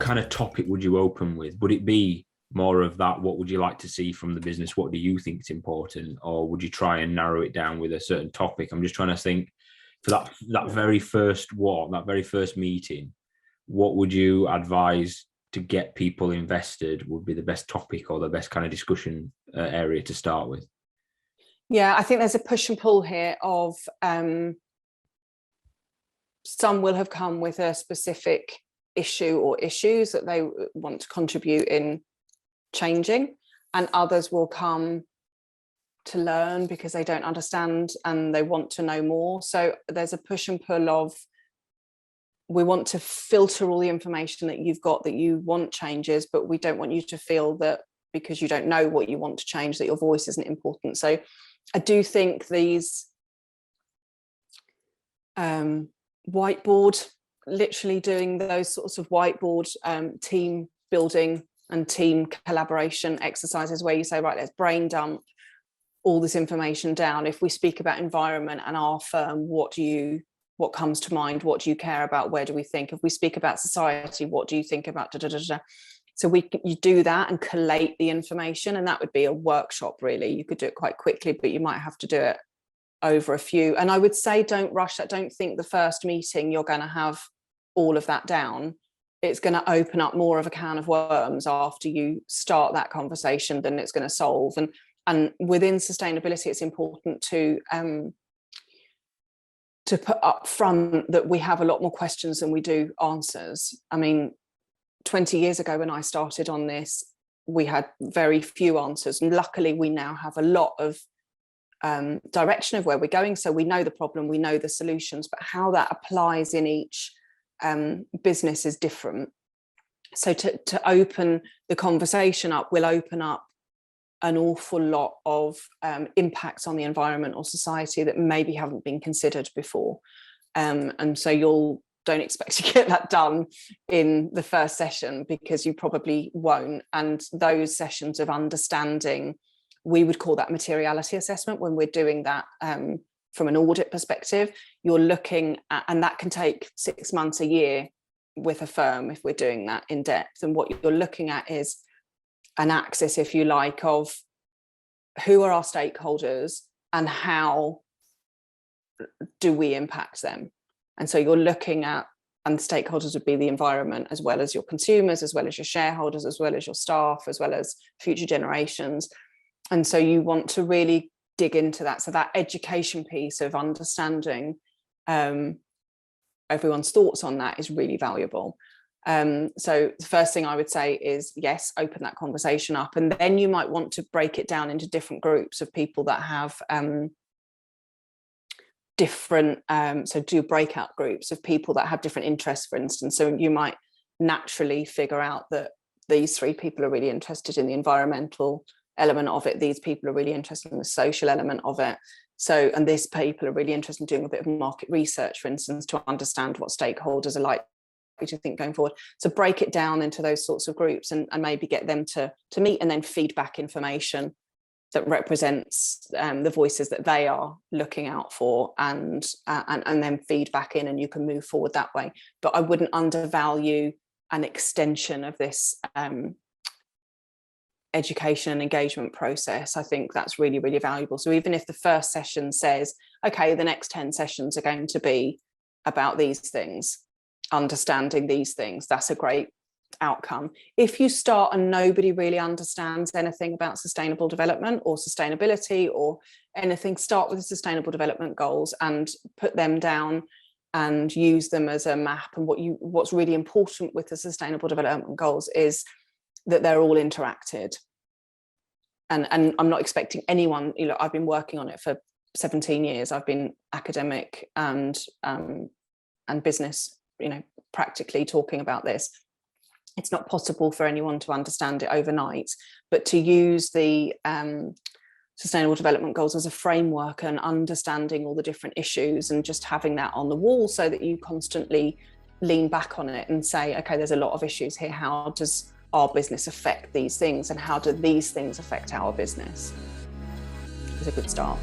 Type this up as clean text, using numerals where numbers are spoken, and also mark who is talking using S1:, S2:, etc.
S1: kind of topic would you open with? Would it be more of that? What would you like to see from the business? What do you think is important? Or would you try and narrow it down with a certain topic? I'm just trying to think for that very first that very first meeting, what would you advise to get people invested would be the best topic or the best kind of discussion area to start with?
S2: Yeah, I think there's a push and pull here of some will have come with a specific issue or issues that they want to contribute in changing, and others will come to learn because they don't understand and they want to know more. So there's a push and pull of, we want to filter all the information that you've got that you want changes, but we don't want you to feel that because you don't know what you want to change that your voice isn't important. So I do think these whiteboard, literally doing those sorts of whiteboard team building and team collaboration exercises where you say, right, let's brain dump all this information down. If we speak about environment and our firm, what comes to mind? What do you care about? Where do we think? If we speak about society, what do you think about? Da, da, da, da. So you do that and collate the information, and that would be a workshop, really. You could do it quite quickly, but you might have to do it over a few. And I would say don't rush that. Don't think the first meeting you're going to have all of that down. It's going to open up more of a can of worms after you start that conversation than it's going to solve. And within sustainability, it's important to put up front that we have a lot more questions than we do answers. I mean, 20 years ago when I started on this, we had very few answers, and luckily we now have a lot of direction of where we're going. So we know the problem, we know the solutions, but how that applies in each business is different. So to open the conversation up will open up an awful lot of impacts on the environment or society that maybe haven't been considered before. And so don't expect to get that done in the first session, because you probably won't. And those sessions of understanding, we would call that materiality assessment when we're doing that from an audit perspective. You're looking at, and that can take 6 months, a year with a firm if we're doing that in depth. And what you're looking at is an axis, if you like, of who are our stakeholders and how do we impact them. And so you're looking at, and the stakeholders would be the environment, as well as your consumers, as well as your shareholders, as well as your staff, as well as future generations. And so you want to really dig into that. So that education piece of understanding everyone's thoughts on that is really valuable. So the first thing I would say is, yes, open that conversation up. And then you might want to break it down into different groups of people that have different, so do breakout groups of people that have different interests, for instance. So you might naturally figure out that these 3 people are really interested in the environmental element of it. These people are really interested in the social element of it. So, and these people are really interested in doing a bit of market research, for instance, to understand what stakeholders are likely to think going forward. So break it down into those sorts of groups and maybe get them to meet, and then feed back information that represents the voices that they are looking out for, and then feed back in, and you can move forward that way. But I wouldn't undervalue an extension of this education and engagement process. I think that's really, really valuable. So even if the first session says, okay, the next 10 sessions are going to be about these things, understanding these things, that's a great outcome. If you start and nobody really understands anything about sustainable development or sustainability or anything, start with the sustainable development goals and put them down and use them as a map. And what's really important with the sustainable development goals is that they're all interacted. And I'm not expecting anyone, I've been working on it for 17 years. I've been academic and business, practically talking about this. It's not possible for anyone to understand it overnight, but to use the Sustainable Development Goals as a framework and understanding all the different issues and just having that on the wall so that you constantly lean back on it and say, okay, there's a lot of issues here. How does our business affect these things, and how do these things affect our business? It's a good start.